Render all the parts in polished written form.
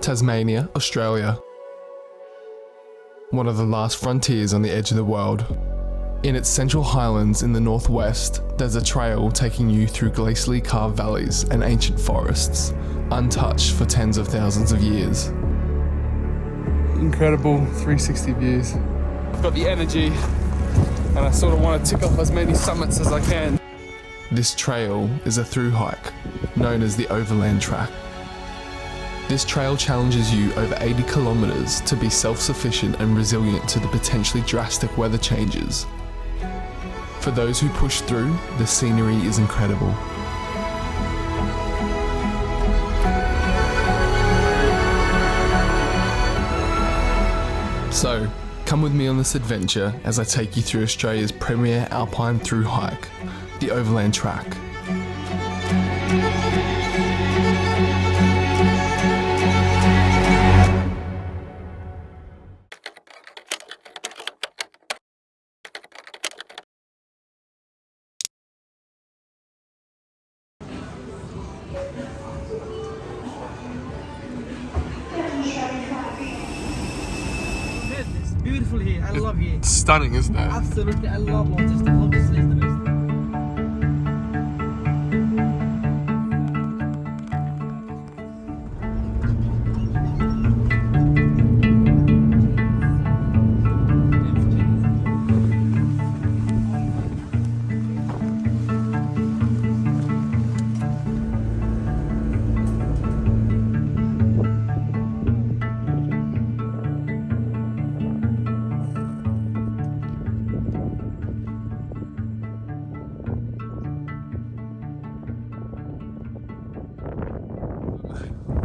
Tasmania, Australia. One of the last frontiers on the edge of the world. In its central highlands in the northwest, there's a trail taking you through glacially carved valleys and ancient forests, untouched for tens of thousands of years. Incredible 360 views. I've got the energy and I sort of want to tick off as many summits as I can. This trail is a through-hike, known as the Overland Track. This trail challenges you over 80 kilometres to be self-sufficient and resilient to the potentially drastic weather changes. For those who push through, the scenery is incredible. So, come with me on this adventure as I take you through Australia's premier Alpine through-hike, the Overland Track. It's beautiful here. I love here. It's stunning, isn't it? Absolutely, I love Manchester. Obviously, it's the best.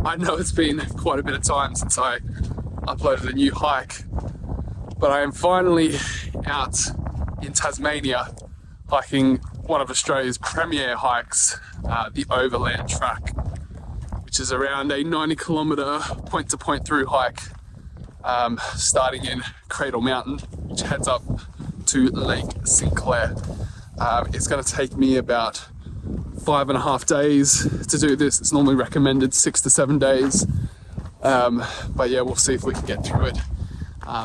I know it's been quite a bit of time since I uploaded a new hike, but I am finally out in Tasmania hiking one of Australia's premier hikes, the Overland Track, which is around a 90-kilometre point-to-point through hike, starting in Cradle Mountain, which heads up to Lake Sinclair. It's going to take me about 5.5 days to do this. It's normally recommended 6 to 7 days, but yeah, we'll see if we can get through it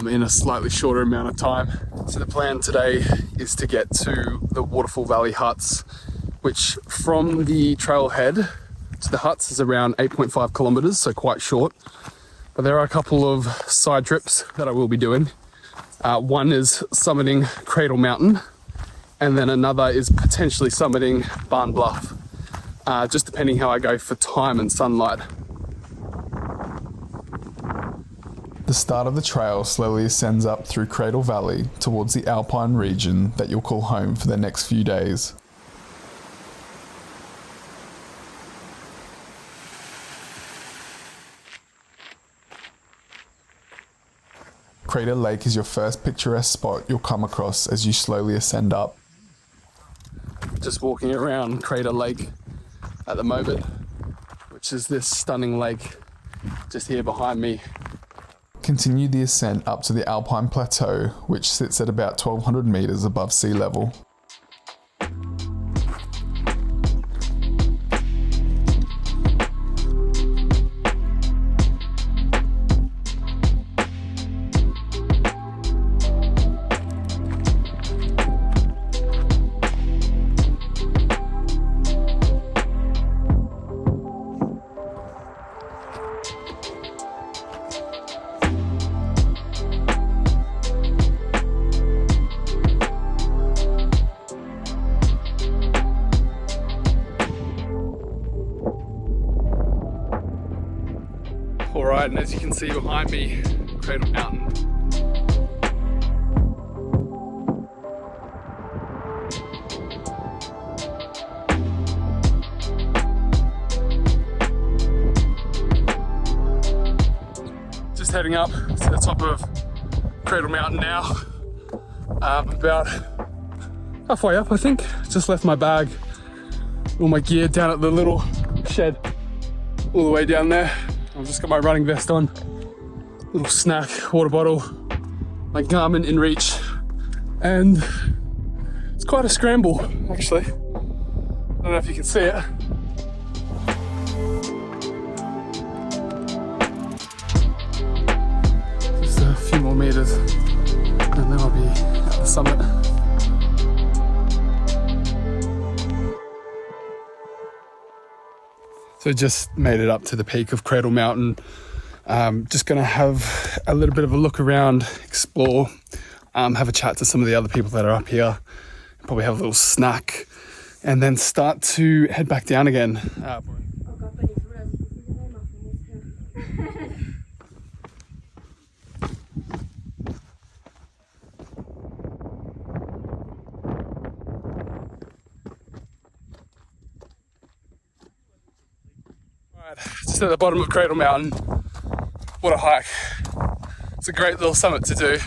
in a slightly shorter amount of time. So the plan today is to get to the Waterfall Valley huts, which from the trailhead to the huts is around 8.5 kilometers, so quite short, but there are a couple of side trips that I will be doing. One is summiting Cradle Mountain, and then another is potentially summiting Barn Bluff, just depending how I go for time and sunlight. The start of the trail slowly ascends up through Cradle Valley towards the Alpine region that you'll call home for the next few days. Crater Lake is your first picturesque spot you'll come across as you slowly ascend up. Just walking around Crater Lake at the moment, which is this stunning lake just here behind me. Continue the ascent up to the Alpine Plateau, which sits at about 1,200 metres above sea level. Alright, and as you can see behind me, Cradle Mountain. Just heading up to the top of Cradle Mountain now. About halfway up, I think. Just left my bag, all my gear down at the little shed all the way down there. I've just got my running vest on, little snack, water bottle, my Garmin InReach, and it's quite a scramble, actually. I don't know if you can see it. more meters, and then I'll be at the summit. So just made it up to the peak of Cradle Mountain. Just gonna have a little bit of a look around, explore, have a chat to some of the other people that are up here, probably have a little snack, and then start to head back down again. Just at the bottom of Cradle Mountain. What a hike. It's a great little summit to do.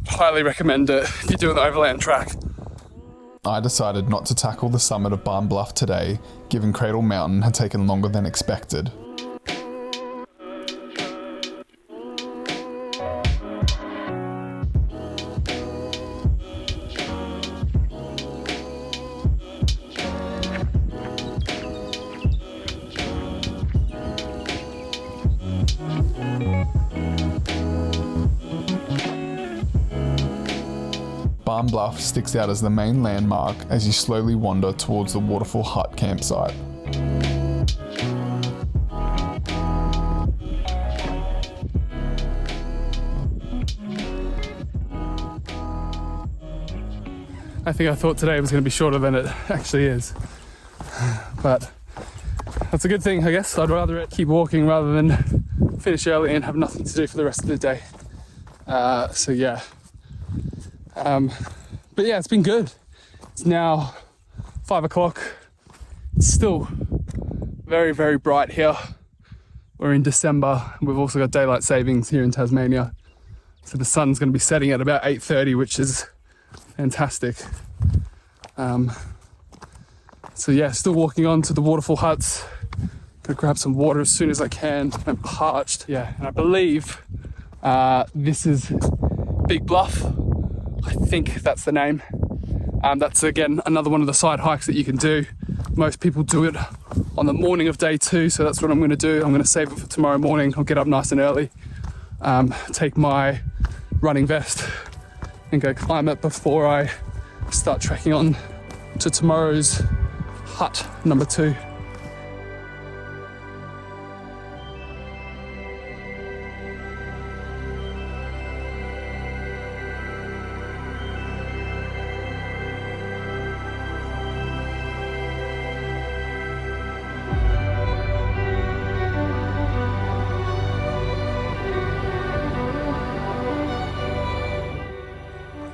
Highly recommend it if you're doing the Overland Track. I decided not to tackle the summit of Barn Bluff today, given Cradle Mountain had taken longer than expected. Barn Bluff sticks out as the main landmark as you slowly wander towards the Waterfall Hut campsite. I think I thought today was going to be shorter than it actually is. But that's a good thing, I guess. I'd rather keep walking rather than finish early and have nothing to do for the rest of the day. So yeah. But yeah, it's been good. It's now 5 o'clock. It's still very, very bright here. We're in December. We've also got daylight savings here in Tasmania. So the sun's going to be setting at about 8:30, which is fantastic. So yeah, still walking on to the waterfall huts. Gonna grab some water as soon as I can. I'm parched. Yeah, and I believe this is Big Bluff. I think that's the name. That's again another one of the side hikes that you can do. Most people do it on the morning of day 2, so that's what I'm going to do. I'm going to save it for tomorrow morning. I'll get up nice and early, take my running vest and go climb it before I start trekking on to tomorrow's hut number 2.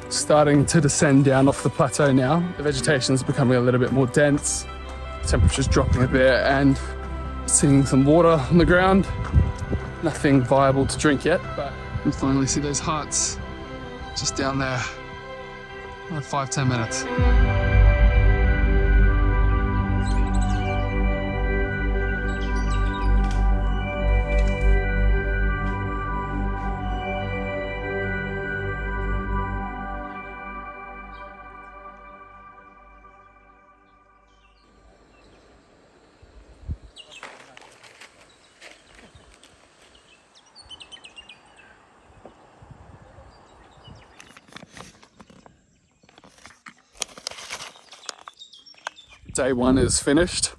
Starting to descend down off the plateau now. The vegetation is becoming a little bit more dense, temperature's dropping a bit, and seeing some water on the ground. Nothing viable to drink yet, but we finally see those huts just down there. About 5-10 minutes. Day 1 is finished.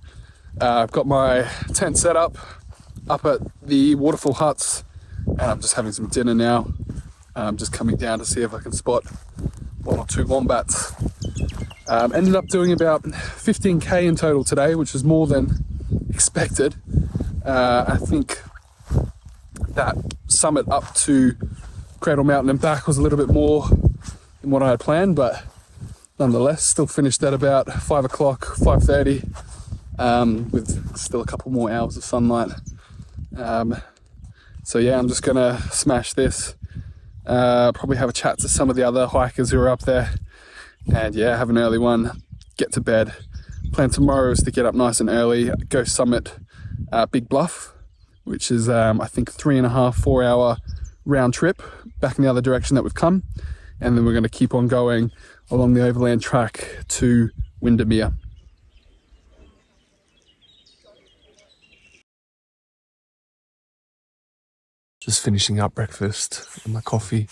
I've got my tent set up at the waterfall huts, and I'm just having some dinner now. I'm just coming down to see if I can spot 1 or 2 wombats. Ended up doing about 15k in total today, which was more than expected. I think that summit up to Cradle Mountain and back was a little bit more than what I had planned, but nonetheless, still finished at about 5 o'clock, 5:30, with still a couple more hours of sunlight. So yeah, I'm just gonna smash this, probably have a chat to some of the other hikers who are up there, and yeah, have an early one, get to bed. Plan tomorrow is to get up nice and early, go summit Big Bluff, which is I think 3.5-4 hour round trip back in the other direction that we've come, and then we're going to keep on going along the Overland Track to Windermere. just finishing up breakfast and my coffee,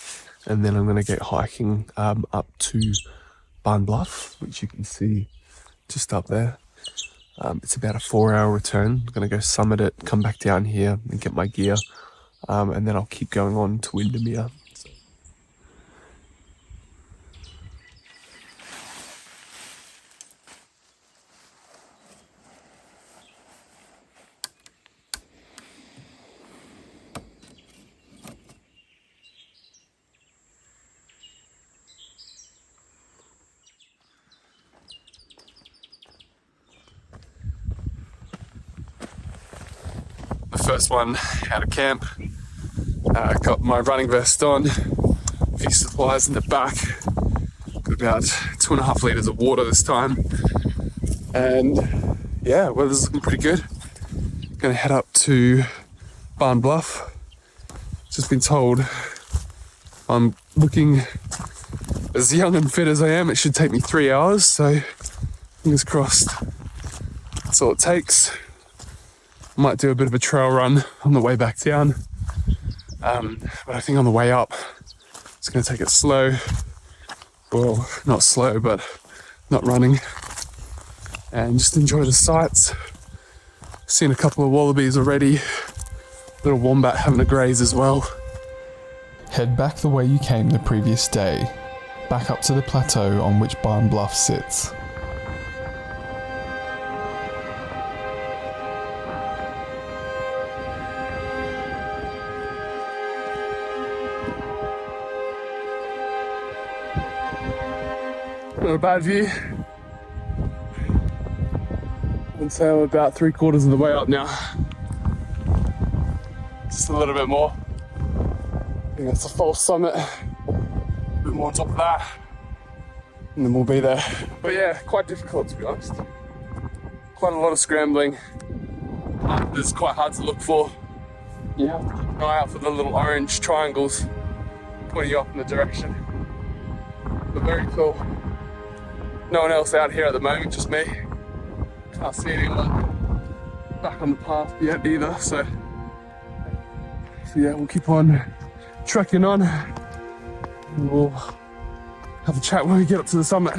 and then I'm going to get hiking up to Barn Bluff, which you can see just up there. It's about a 4-hour return. I'm going to go summit it, come back down here and get my gear, and then I'll keep going on to Windermere. The first one out of camp. Got my running vest on, a few supplies in the back, got about 2.5 litres of water this time, and yeah, weather's looking pretty good. Gonna head up to Barn Bluff. Just been told I'm looking as young and fit as I am, it should take me 3 hours, so fingers crossed that's all it takes. Might do a bit of a trail run on the way back down, but I think on the way up it's going to take it slow. Well, not slow, but not running, and just enjoy the sights. Seen a couple of wallabies already, little wombat having a graze as well. Head back the way you came the previous day, back up to the plateau on which Barn Bluff sits. Not a bad view. I'd say I'm about 3/4 of the way up now. Just a little bit more. I think that's a false summit. A bit more on top of that, and then we'll be there. But yeah, quite difficult to be honest. Quite a lot of scrambling. It's quite hard to look for. You have to keep an eye out for the little orange triangles pointing you up in the direction. But very cool. No one else out here at the moment, just me. Can't see anyone back on the path yet either, so yeah, we'll keep on trekking on, and we'll have a chat when we get up to the summit.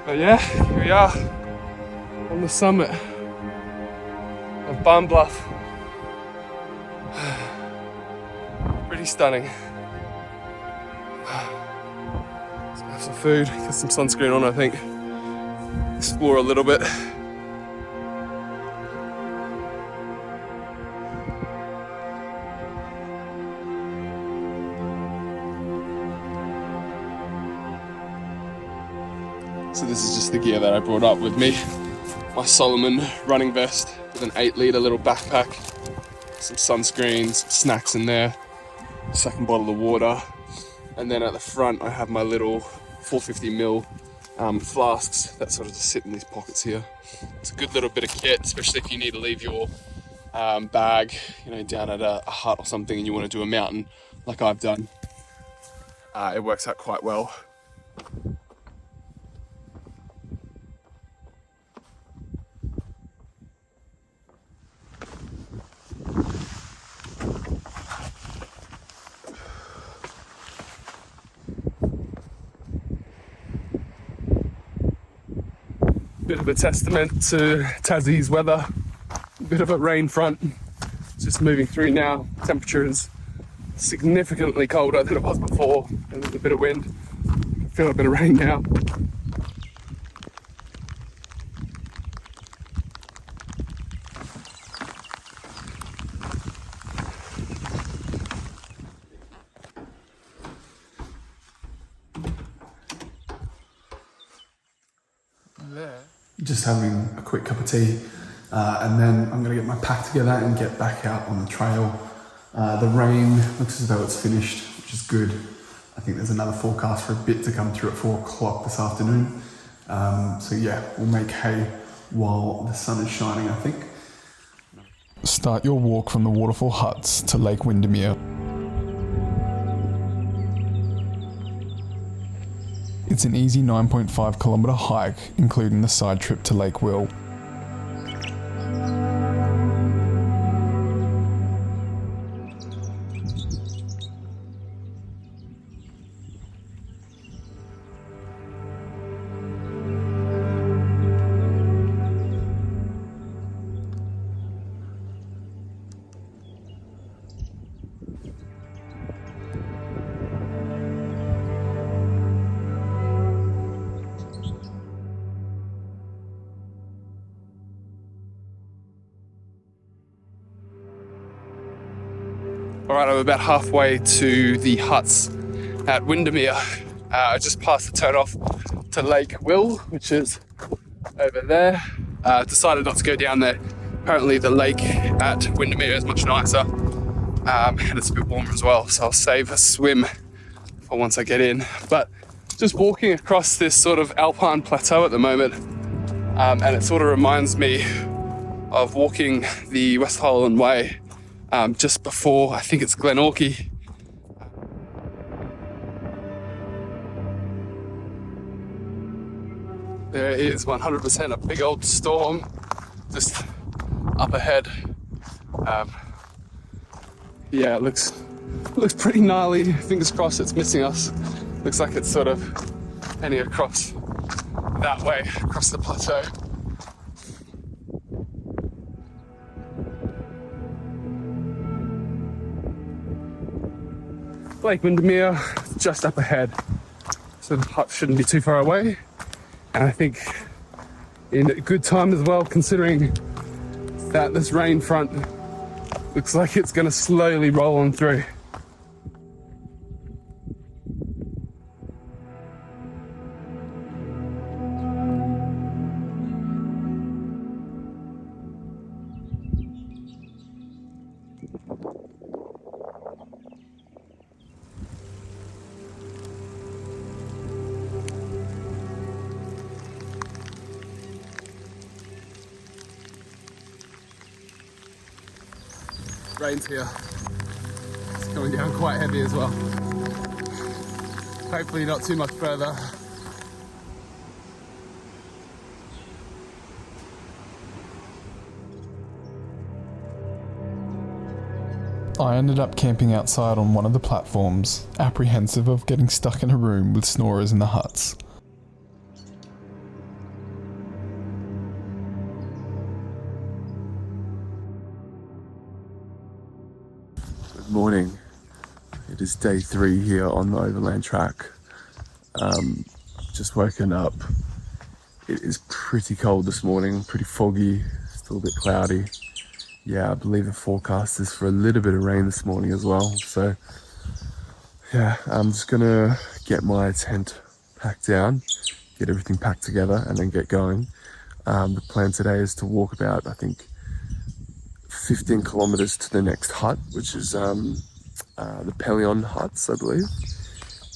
But yeah, here we are on the summit of Barn Bluff. Pretty stunning. Let's have some food, get some sunscreen on, I think. Explore a little bit. So this is just the gear that I brought up with me. My Solomon running vest with an 8-litre little backpack, some sunscreen, some snacks in there, second bottle of water, and then at the front I have my little 450ml flasks that sort of just sit in these pockets here. It's a good little bit of kit, especially if you need to leave your bag, you know, down at a hut or something and you want to do a mountain like I've done. It works out quite well. Bit of a testament to Tassie's weather. Bit of a rain front. It's just moving through now. Temperature is significantly colder than it was before, and there's a bit of wind. I feel a bit of rain now. Just having a quick cup of tea, and then I'm going to get my pack together and get back out on the trail. The rain looks as though it's finished, which is good. I think there's another forecast for a bit to come through at 4 o'clock this afternoon. So yeah, we'll make hay while the sun is shining, I think. Start your walk from the waterfall huts to Lake Windermere. It's It's an easy 9.5 kilometre hike, including the side trip to Lake Will. All right, I'm about halfway to the huts at Windermere. I just passed the turn off to Lake Will, which is over there. Decided not to go down there. Apparently the lake at Windermere is much nicer, and it's a bit warmer as well, so I'll save a swim for once I get in. But just walking across this sort of Alpine plateau at the moment, and it sort of reminds me of walking the West Highland Way just before, I think it's Glenorchy. There is 100% a big old storm just up ahead. Yeah, it looks pretty gnarly. Fingers crossed it's missing us. Looks like it's sort of heading across that way, across the plateau. Lake Windermere, just up ahead, so the hut shouldn't be too far away, and I think in a good time as well, considering that this rain front looks like it's going to slowly roll on through. Rain's here. It's coming down quite heavy as well. Hopefully not too much further. I ended up camping outside on one of the platforms, apprehensive of getting stuck in a room with snorers in the huts. Good morning. It is day 3 here on the Overland Track. Just woken up. It is pretty cold this morning, pretty foggy, still a bit cloudy. Yeah, I believe the forecast is for a little bit of rain this morning as well. So yeah, I'm just gonna get my tent packed down, get everything packed together and then get going. The plan today is to walk about, I think, 15 kilometers to the next hut, which is the Pelion huts, I believe.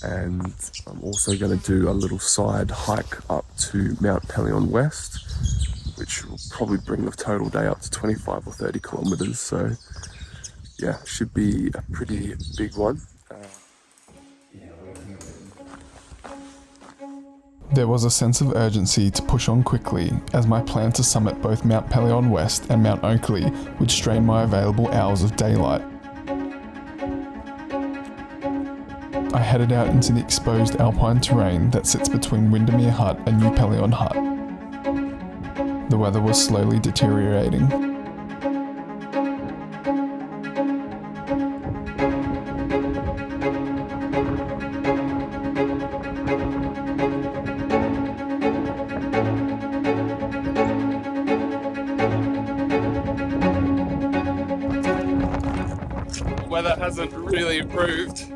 And I'm also going to do a little side hike up to Mount Pelion West, which will probably bring the total day up to 25 or 30 kilometers. So yeah, should be a pretty big one. There was a sense of urgency to push on quickly, as my plan to summit both Mount Pelion West and Mount Oakley would strain my available hours of daylight. I headed out into the exposed alpine terrain that sits between Windermere Hut and New Pelion Hut. The weather was slowly deteriorating. Weather hasn't really improved.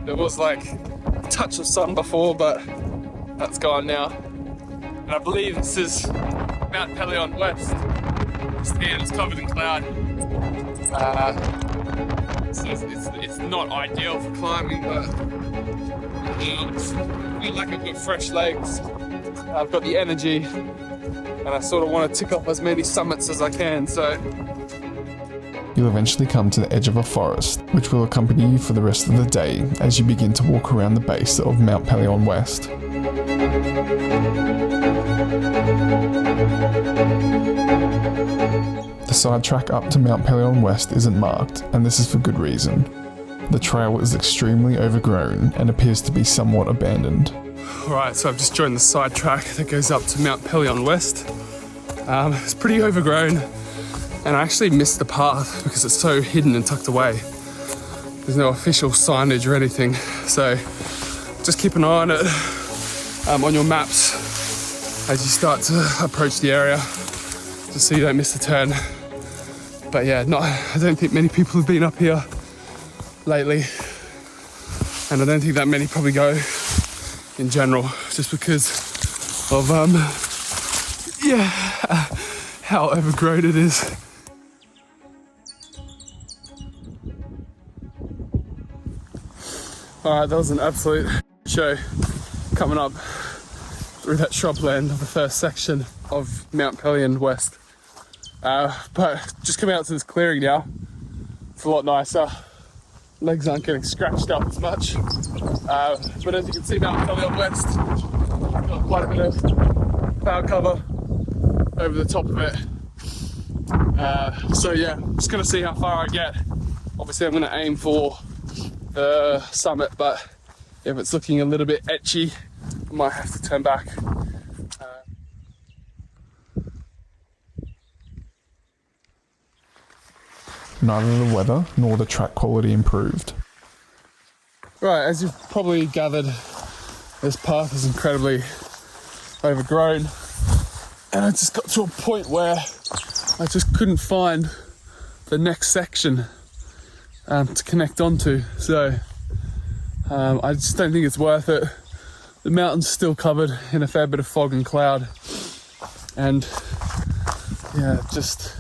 There was like a touch of sun before, but that's gone now. And I believe this is Mount Pelion West. Just here, it's covered in cloud. So it's not ideal for climbing, but I feel like I've got fresh legs. I've got the energy, and I sort of want to tick off as many summits as I can. So You'll eventually come to the edge of a forest, which will accompany you for the rest of the day as you begin to walk around the base of Mount Pelion West. The sidetrack up to Mount Pelion West isn't marked, and this is for good reason. The trail is extremely overgrown and appears to be somewhat abandoned. Alright, so I've just joined the sidetrack that goes up to Mount Pelion West. It's pretty overgrown, and I actually missed the path because it's so hidden and tucked away. There's no official signage or anything, so just keep an eye on it on your maps as you start to approach the area, just so you don't miss the turn. But yeah, I don't think many people have been up here lately, and I don't think that many probably go in general, just because of how overgrown it is. Alright, that was an absolute show coming up through that shrubland of the first section of Mount Pelion West. But just coming out to this clearing now, it's a lot nicer. Legs aren't getting scratched up as much. But as you can see, Mount Pelion West got quite a bit of cloud cover over the top of it. So yeah, just gonna see how far I get. Obviously I'm gonna aim for the summit, but if it's looking a little bit etchy, I might have to turn back. Neither the weather nor the track quality improved. Right, as you've probably gathered, this path is incredibly overgrown, and I just got to a point where I just couldn't find the next section to connect onto, so I just don't think it's worth it. The mountain's still covered in a fair bit of fog and cloud, and yeah, just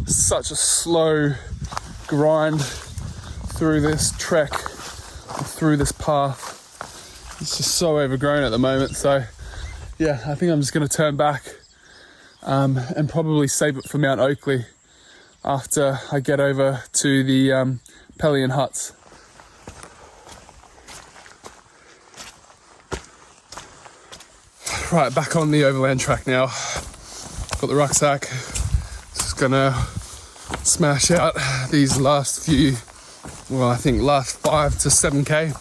such a slow grind through this trek, through this path. It's just so overgrown at the moment, so yeah, I think I'm just going to turn back and probably save it for Mount Oakley after I get over to the Pelion huts. Right, back on the Overland Track now. Got the rucksack. Just gonna smash out these last few, well, I think last 5 to 7k,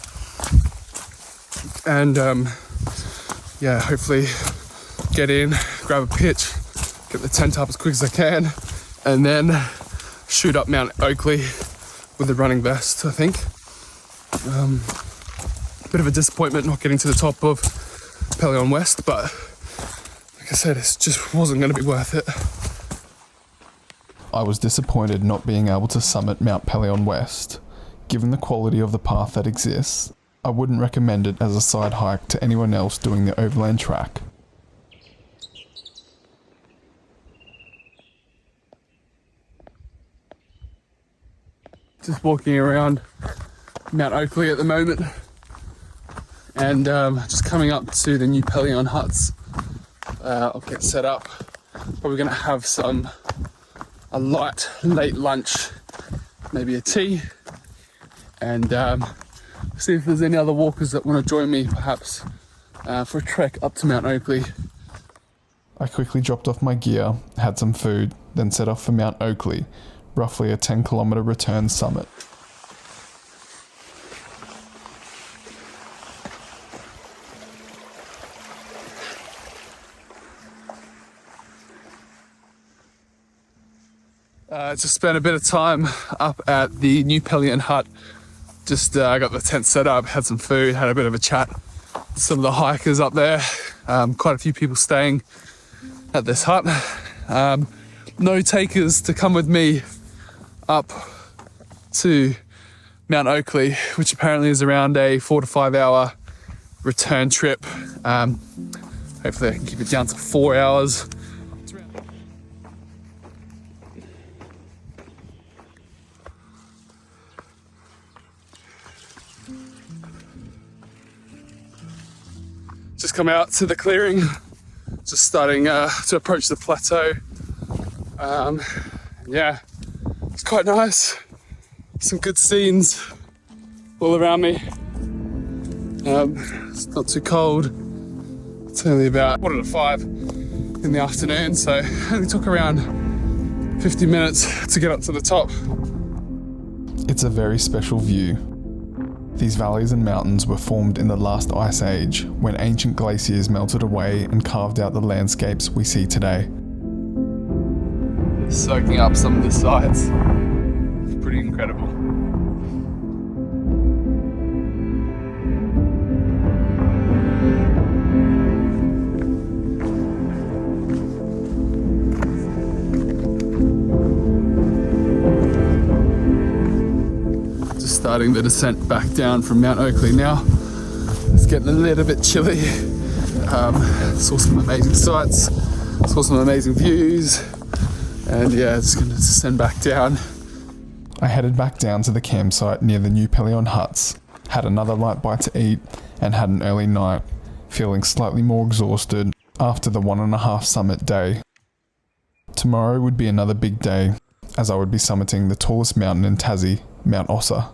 and yeah, hopefully get in, grab a pitch, get the tent up as quick as I can, and then shoot up Mount Oakley with the running vest, I think. Bit of a disappointment not getting to the top of Pelion West, but like I said, it just wasn't going to be worth it. I was disappointed not being able to summit Mount Pelion West. Given the quality of the path that exists, I wouldn't recommend it as a side hike to anyone else doing the Overland Track. Just walking around Mount Oakley at the moment, and just coming up to the new Pelion huts. I'll get set up. Probably going to have a light late lunch, maybe a tea, and see if there's any other walkers that want to join me, perhaps for a trek up to Mount Oakley. I quickly dropped off my gear, had some food, then set off for Mount Oakley, roughly a 10-kilometre return summit. Just spent a bit of time up at the new Pelion hut. I got the tent set up, had some food, had a bit of a chat with some of the hikers up there. Quite a few people staying at this hut. No takers to come with me up to Mount Oakley, which apparently is around a 4 to 5 hour return trip. Hopefully I can keep it down to 4 hours. Just come out to the clearing, just starting to approach the plateau. Yeah, just quite nice. Some good scenes all around me. It's not too cold. It's only about 4:45 in the afternoon, so it only took around 50 minutes to get up to the top. It's a very special view. These valleys and mountains were formed in the last ice age, when ancient glaciers melted away and carved out the landscapes we see today. Soaking up some of the sights. It's pretty incredible. Just starting the descent back down from Mount Oakley now. It's getting a little bit chilly. Saw some amazing sights, saw some amazing views. And yeah, it's going to descend back down. I headed back down to the campsite near the New Pelion huts, had another light bite to eat, and had an early night, feeling slightly more exhausted after the 1.5 summit day. Tomorrow would be another big day, as I would be summiting the tallest mountain in Tassie, Mount Ossa.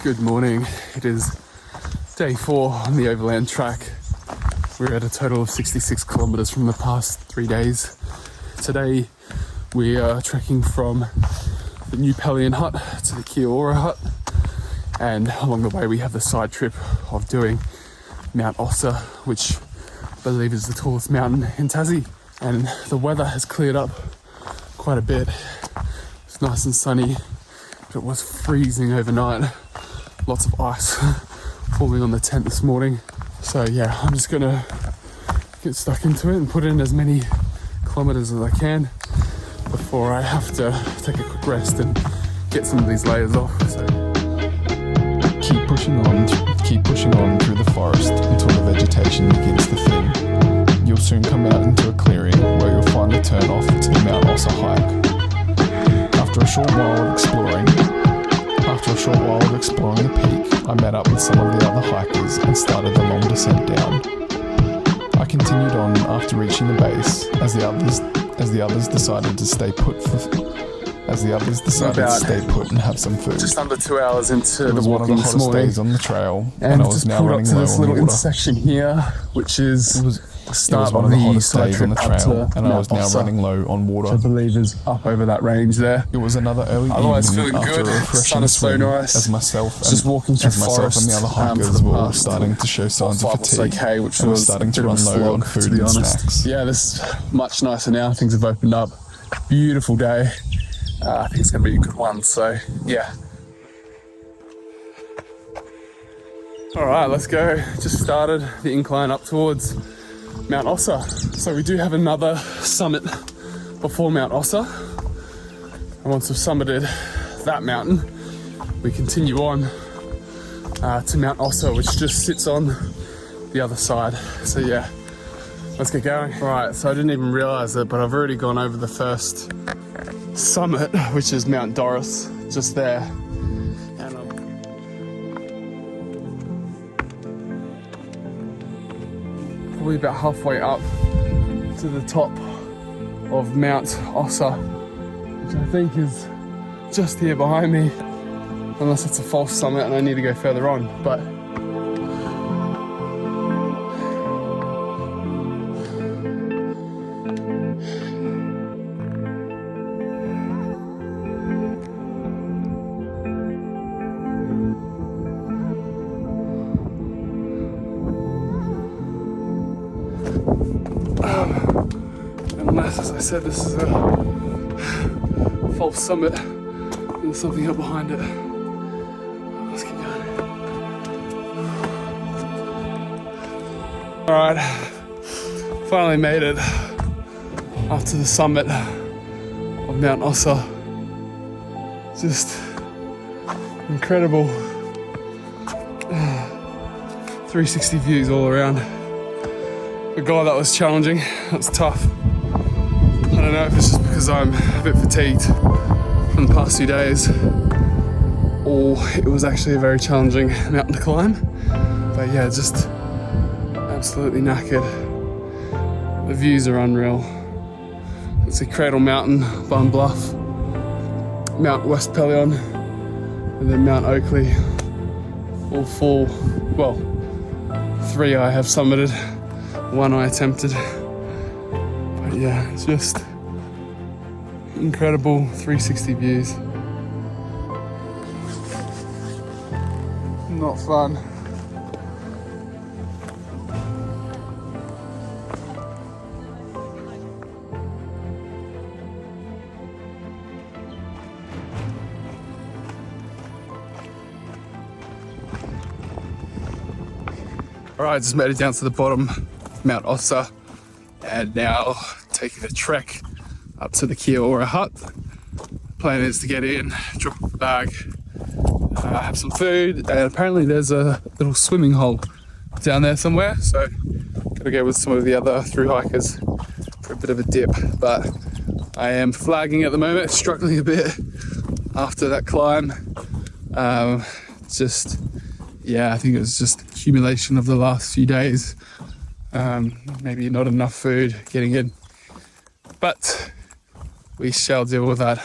Good morning. It is day 4 on the Overland Track. We're at a total of 66 kilometers from the past 3 days. Today we are trekking from the New Pelion hut to the Kiora hut, and along the way we have the side trip of doing Mount Ossa, which I believe is the tallest mountain in Tassie. And the weather has cleared up quite a bit. It's nice and sunny, but it was freezing overnight. Lots of ice forming on the tent this morning. So yeah, I'm just gonna get stuck into it and put in as many kilometers as I can before I have to take a quick rest and get some of these layers off. So Keep pushing on through the forest until the vegetation begins to thin. You'll soon come out into a clearing where you'll find a turn off to the Mount Ossa hike. After a short while of exploring the peak, I met up with some of the other hikers and started the long descent down. I continued on after reaching the base as the others decided to stay put and have some food. just under 2 hours into It was the one of the walking this hottest morning, days on the trail, and and I was just now pulled up running to low this on little water. intersection here, which is the It start was one of of the the hottest side days trip on the up trail, to and I Mount was now Ossa, running low on which I water. believe is up over that range there. It was another early Otherwise evening feeling after good. a The refreshing sun is so swim, nice. as myself Just walking through and the other forest, for hikers the were all past starting to show signs of 5 or so fatigue, K, which and were was starting a to bit of run a low on slog, food to be and honest. snacks. Yeah, this is much nicer now. Things have opened up. Beautiful day. I think it's going to be a good one. So yeah. All right, let's go. Just started the incline up towards Mount Ossa. So we do have another summit before Mount Ossa. And once we've summited that mountain, we continue on to Mount Ossa, which just sits on the other side. So yeah, let's get going. All right, so I didn't even realize it, but I've already gone over the first summit, which is Mount Doris, just there. And I'm probably about halfway up to the top of Mount Ossa, which I think is just here behind me, unless it's a false summit and I need to go further on. But unless, as I said, this is a false summit and there's something up behind it. Let's keep going. Alright, finally made it up to the summit of Mount Ossa. Just incredible 360 views all around. But God, that was challenging. That was tough. I don't know if it's just because I'm a bit fatigued from the past few days, or it was actually a very challenging mountain to climb. But yeah, just absolutely knackered. The views are unreal. It's a Cradle Mountain, Bun Bluff, Mount West Pelion, and then Mount Oakley. All four, well, 3 I have summited, 1 I attempted. But yeah, it's just incredible 360 views. Not fun. Alright, just made it down to the bottom, Mount Ossa, and now taking a trek up to the Kia-Ora hut. Plan is to get in, drop off the bag, have some food, and apparently there's a little swimming hole down there somewhere, so gotta go with some of the other thru-hikers for a bit of a dip. But I am flagging at the moment, struggling a bit after that climb. Yeah, I think it was just accumulation of the last few days. Maybe not enough food getting in, but we shall deal with that.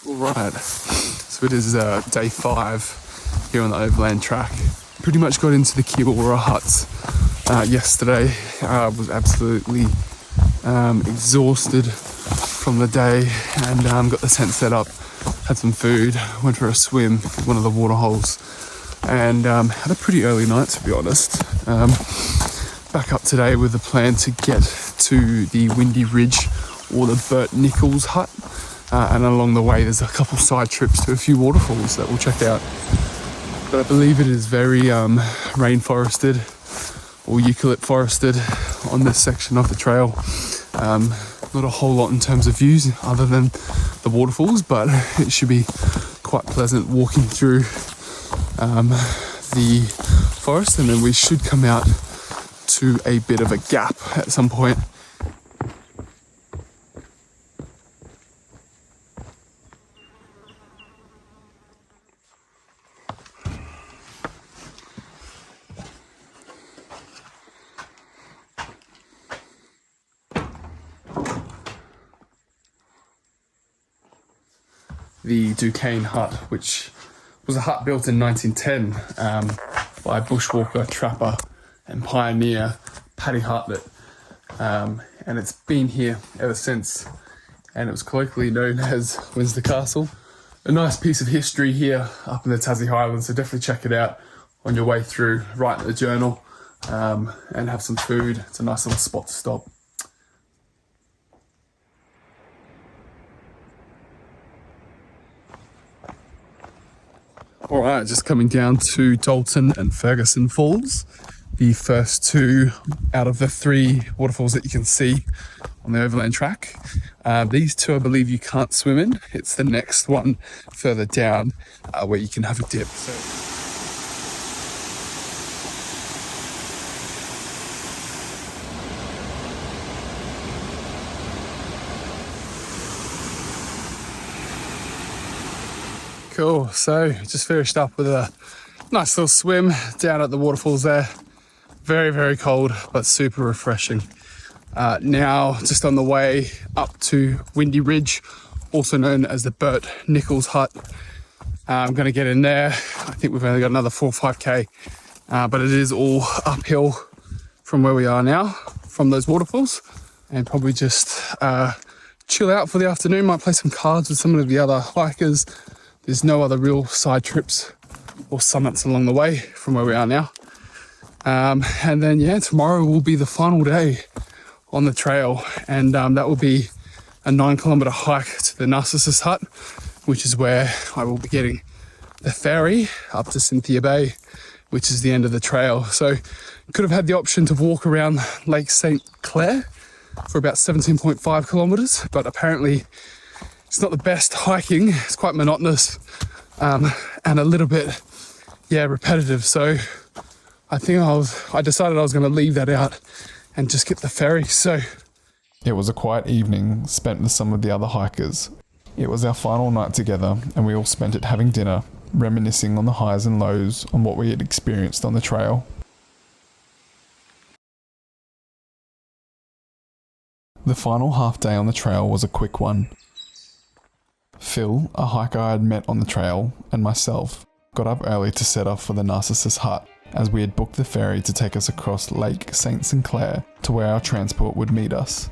Alright, so it is day 5 here on the Overland Track. Pretty much got into the Kia-Ora huts yesterday. I was absolutely exhausted from the day, and got the tent set up, had some food, went for a swim at one of the water holes, and had a pretty early night, to be honest. Back up today with the plan to get to the Windy Ridge or the Burt Nichols hut. And along the way there's a couple side trips to a few waterfalls that we'll check out. But I believe it is very rainforested or eucalypt forested on this section of the trail. Not a whole lot in terms of views other than the waterfalls, but it should be quite pleasant walking through the forest, and then we should come out to a bit of a gap at some point. The Duquesne hut, which was a hut built in 1910 by bushwalker, trapper and pioneer Paddy Hartlett, and it's been here ever since, and it was colloquially known as Windsor Castle. A nice piece of history here up in the Tassie Highlands, so definitely check it out on your way through, write in the journal, and have some food. It's a nice little spot to stop. All right, just coming down to Dalton and Ferguson Falls, the first 2 out of the 3 waterfalls that you can see on the Overland Track. These 2 I believe you can't swim in. It's the next one further down where you can have a dip. Cool, so just finished up with a nice little swim down at the waterfalls there. Very, very cold, but super refreshing. Now just on the way up to Windy Ridge, also known as the Burt Nichols hut. I'm gonna get in there. I think we've only got another 4 or 5k, but it is all uphill, from where we are now, from those waterfalls, and probably just chill out for the afternoon. Might play some cards with some of the other hikers. There's no other real side trips or summits along the way from where we are now. And then, yeah, tomorrow will be the final day on the trail, and that will be a 9-kilometer hike to the Narcissus Hut, which is where I will be getting the ferry up to Cynthia Bay, which is the end of the trail. So could have had the option to walk around Lake St. Clair for about 17.5 kilometers, but apparently it's not the best hiking. It's quite monotonous and a little bit, repetitive. So I think I decided I was going to leave that out and just get the ferry. So It was a quiet evening spent with some of the other hikers. It was our final night together, and we all spent it having dinner, reminiscing on the highs and lows on what we had experienced on the trail. The final half day on the trail was a quick one. Phil, a hiker I had met on the trail, and myself got up early to set off for the Narcissus Hut, as we had booked the ferry to take us across Lake St. Sinclair to where our transport would meet us.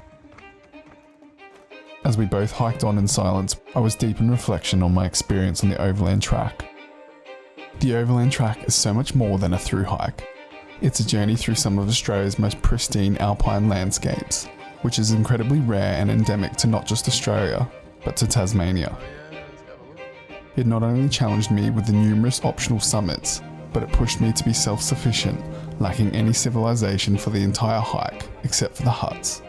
As we both hiked on in silence, I was deep in reflection on my experience on the Overland Track. The Overland Track is so much more than a thru-hike. It's a journey through some of Australia's most pristine alpine landscapes, which is incredibly rare and endemic to not just Australia, but to Tasmania. It not only challenged me with the numerous optional summits, but it pushed me to be self-sufficient, lacking any civilization for the entire hike, except for the huts.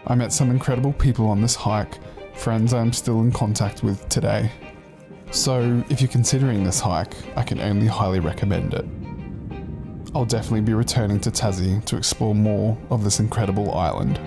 I met some incredible people on this hike, friends I am still in contact with today. So if you're considering this hike, I can only highly recommend it. I'll definitely be returning to Tassie to explore more of this incredible island.